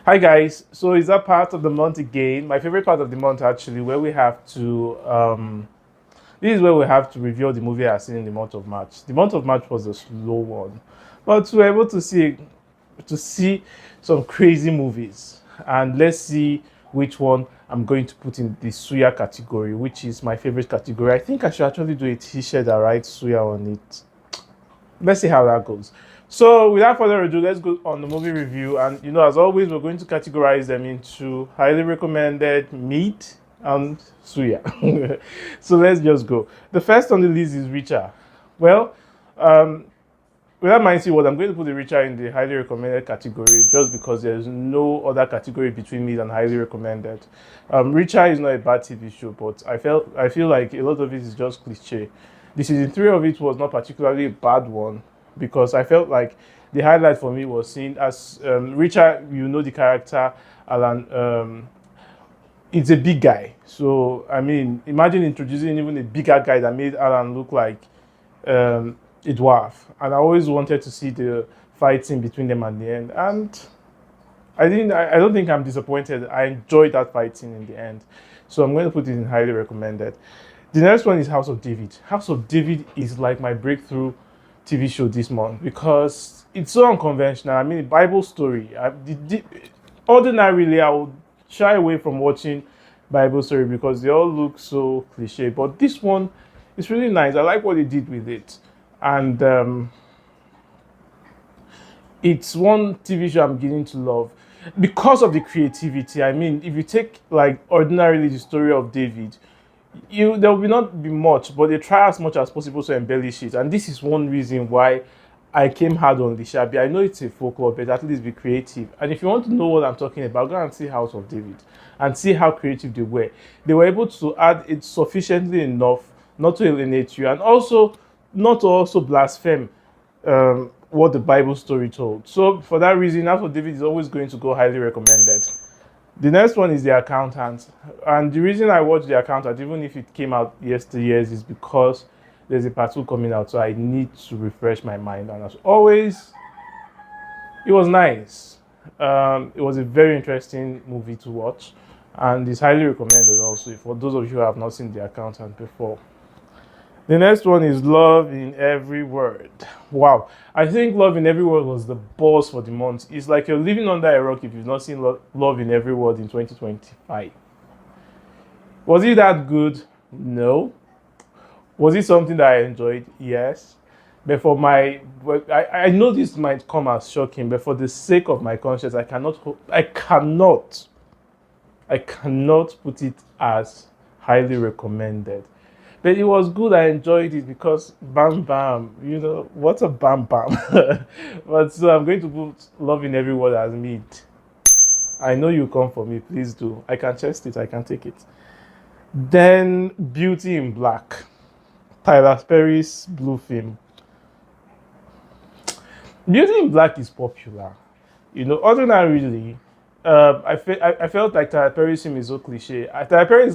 Hi guys, so is that part of the month again? My favorite part of the month actually, where we have to this is where we have to review the movie I've seen in the month of March. The month of March was a slow one, but we were able to see some crazy movies, and let's see which one I'm going to put in the Suya category, which is my favorite category. I think I should actually do a T-shirt that writes Suya on it. Let's see how that goes. So, without further ado, let's go on the movie review. And as always, we're going to categorize them into highly recommended, meat, and suya. So let's just go. The first on the list is Richa. Well, um, without mind see what I'm going to put the Richa in the highly recommended category just because there's no other category between me than highly recommended. Richa is not a bad TV show, but I feel like a lot of it is just cliche. The season three of it was not particularly a bad one because I felt like the highlight for me was seeing as Richard, the character Alan. It's a big guy, so I mean, imagine introducing even a bigger guy that made Alan look like a dwarf. And I always wanted to see the fighting between them at the end, and I didn't. I don't think I'm disappointed. I enjoyed that fighting in the end, so I'm going to put it in highly recommended. The next one is House of David. House of David is like my breakthrough TV show this month because it's so unconventional. I mean, Bible story. Ordinarily, I would shy away from watching Bible story because they all look so cliche. But this one is really nice. I like what they did with it, and it's one TV show I'm beginning to love because of the creativity. I mean, if you take like ordinarily the story of David, there will not be much, but they try as much as possible to embellish it. And this is one reason why I came hard on the Shabby. I know it's a folklore, but at least be creative. And if you want to know what I'm talking about, go and see House of David and see how creative they were. They were able to add it sufficiently enough not to alienate you, and also not to also blaspheme what the Bible story told. So for that reason, House of David is always going to go highly recommended. The next one is The Accountant. And the reason I watched The Accountant, even if it came out yesterday, is because there's a part two coming out, so I need to refresh my mind. And as always, it was nice. It was a very interesting movie to watch, and it's highly recommended also for those of you who have not seen The Accountant before. The next one is Love in Every Word. Wow. I think Love in Every Word was the boss for the month. It's like you're living under a rock if you've not seen Love in Every Word in 2025. Was it that good? No. Was it something that I enjoyed? Yes. But I know this might come as shocking, but for the sake of my conscience, I cannot put it as highly recommended. But it was good. I enjoyed it because Bam Bam, what a Bam Bam. But so I'm going to put Love in Every Word as meat. I know you come for me. Please do. I can test it. I can take it. Then Beauty in Black, Tyler Perry's blue film. Beauty in Black is popular. Ordinarily, I felt like Tyler Perry's film is so cliche. Tyler Perry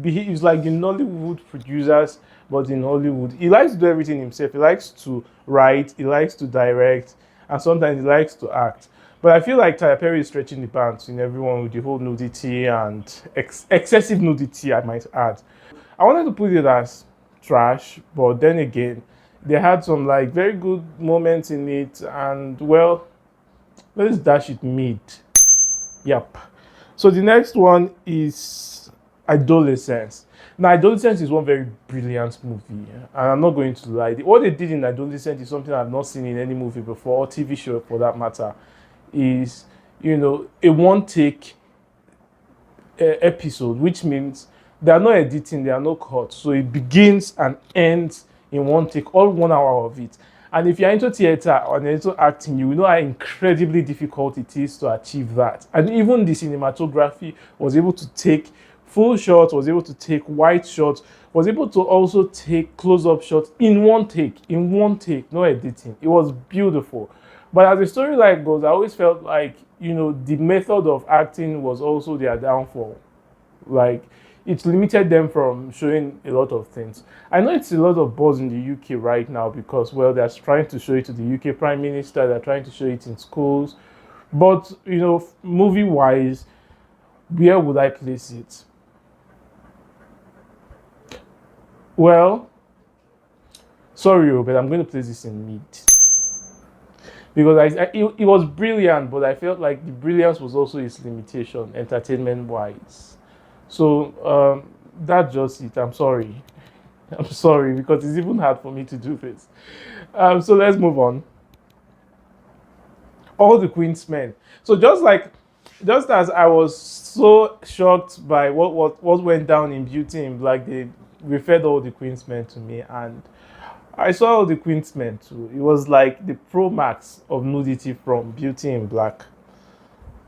he's like the Nollywood producers, but in Hollywood. He likes to do everything himself. He likes to write, he likes to direct, and sometimes he likes to act. But I feel like Tyler Perry is stretching the bounds in everyone with the whole nudity and excessive nudity, I might add. I wanted to put it as trash, but then again, they had some like very good moments in it, and well, let's dash it mid. Yep. So the next one is Adolescence. Now, Adolescence is one very brilliant movie, and I'm not going to lie. What they did in Adolescence is something I've not seen in any movie before, or TV show for that matter. Is a one take episode, which means there are no editing, there are no cuts. So it begins and ends in one take, all 1 hour of it. And if you're into theater or into acting, you will know how incredibly difficult it is to achieve that. And even the cinematography was able to take full shots, was able to take wide shots, was able to also take close-up shots in one take, no editing. It was beautiful. But as the storyline goes, I always felt like, the method of acting was also their downfall. Like, it limited them from showing a lot of things. I know it's a lot of buzz in the UK right now because, well, they're trying to show it to the UK Prime Minister, they're trying to show it in schools, But movie wise, where would I place it? Well, sorry, but I'm going to place this in mid because it was brilliant, but I felt like the brilliance was also its limitation, entertainment wise. So that's just it. I'm sorry. I'm sorry because it's even hard for me to do this. So let's move on. All the Queen's Men. So just as I was so shocked by what went down in Beauty in Black, they referred all the Queen's Men to me, and I saw all the Queen's Men too. It was like the pro max of nudity from Beauty in Black,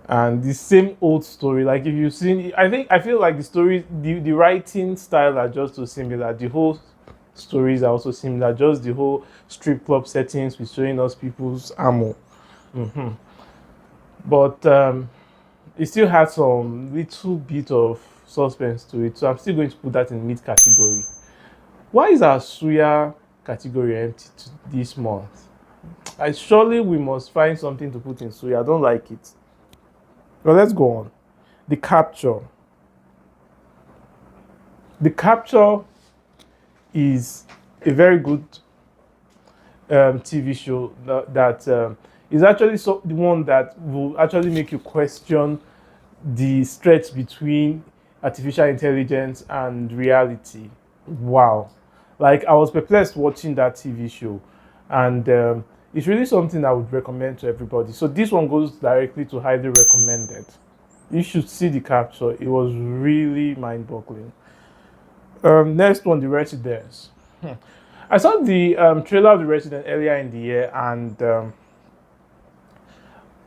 and the same old story. Like if you've seen, I feel like the story, the writing style are just so similar. The whole stories are also similar. Just the whole strip club settings with showing us people's ammo. Hmm. But it still had some little bit of suspense to it, so I'm still going to put that in mid category. Why is our Suya category empty this month? I surely we must find something to put in Suya. I don't like it. Well, let's go on. The capture. The capture is a very good TV show that is actually the one that will actually make you question the stretch between artificial intelligence and reality. Wow. Like I was perplexed watching that TV show, and it's really something I would recommend to everybody. So this one goes directly to highly recommended. You should see the capture. It was really mind-boggling. Next one, The Residence. I saw the trailer of The Resident earlier in the year, and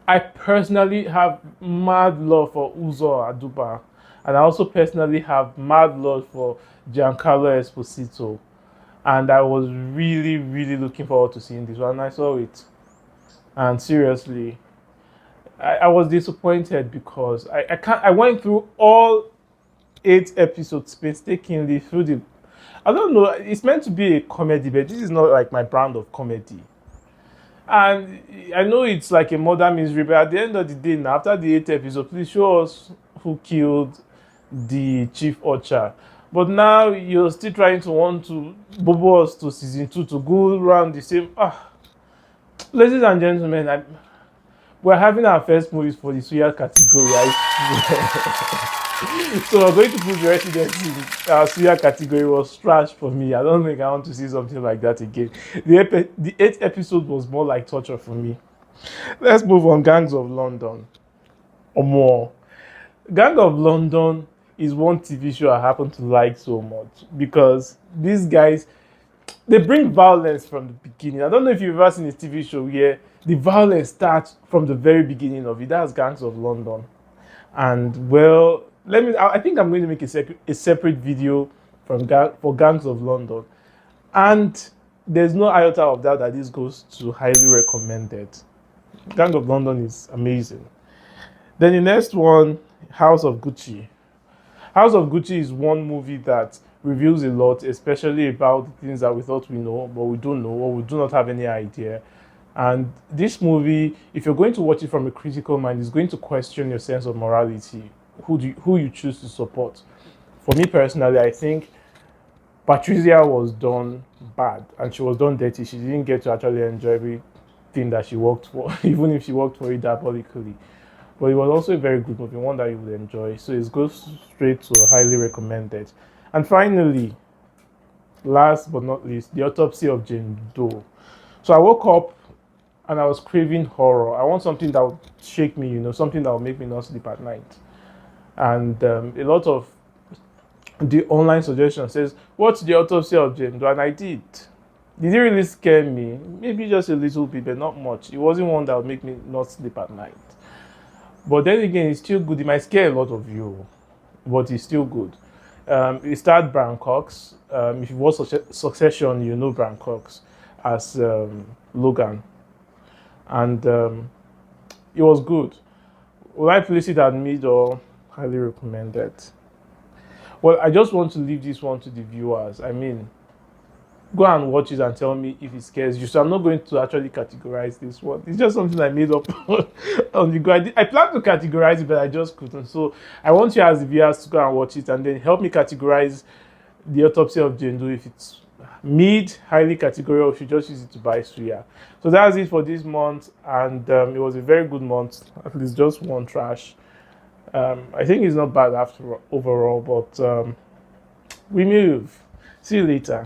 I personally have mad love for Uzo Aduba, and I also personally have mad love for Giancarlo Esposito, and I was really, really looking forward to seeing this one. I saw it, and seriously, I was disappointed because I can't. I went through all 8 episodes painstakingly through the. I don't know. It's meant to be a comedy, but this is not like my brand of comedy. And I know it's like a murder mystery, but at the end of the day, now after the 8 episode, please show us who killed the chief Ocha. But now you're still trying to want to bubble us to season 2 to go around the same. Ladies and gentlemen, we're having our first movies for the Suya category. So we're going to put the Resident in our Suya category. Was trash for me. I don't think I want to see something like that again. The 8th episode was more like torture for me. Let's move on. Gangs of London or more. Gang of London is one TV show I happen to like so much because these guys, they bring violence from the beginning. I don't know if you've ever seen a TV show where the violence starts from the very beginning of it. That's Gangs of London. And well, I think I'm going to make a separate video for Gangs of London. And there's no iota of doubt that this goes to highly recommended. Gang of London is amazing. Then the next one, House of Gucci. House of Gucci is one movie that reveals a lot, especially about the things that we thought we know, but we don't know, or we do not have any idea. And this movie, if you're going to watch it from a critical mind, is going to question your sense of morality, who you choose to support. For me personally, I think Patricia was done bad and she was done dirty. She didn't get to actually enjoy everything that she worked for, even if she worked for it diabolically. But it was also a very good movie, one that you would enjoy. So it goes straight to highly recommended. And finally, last but not least, The Autopsy of Jane Doe. So I woke up and I was craving horror. I want something that would shake me, something that would make me not sleep at night. And a lot of the online suggestion says, "What's The Autopsy of Jane Doe?" And I did. Did it really scare me? Maybe just a little bit, but not much. It wasn't one that would make me not sleep at night. But then again, it's still good. It might scare a lot of you, but it's still good. It starred Brian Cox. If you watch Succession, you know Brian Cox as Logan. And it was good. Will I place it at mid or highly recommended? Well, I just want to leave this one to the viewers. I mean, Go and watch it and tell me if it scares you. So I'm not going to actually categorize this one. It's just something I made up on the go. I planned to categorize it, but I just couldn't. So I want you as the viewers to go and watch it and then help me categorize The Autopsy of Jane Doe if it's mid, highly category, or if you just use it to buy suya. So that's it for this month, and it was a very good month. At least just one trash. I think it's not bad after overall, but we move. See you later.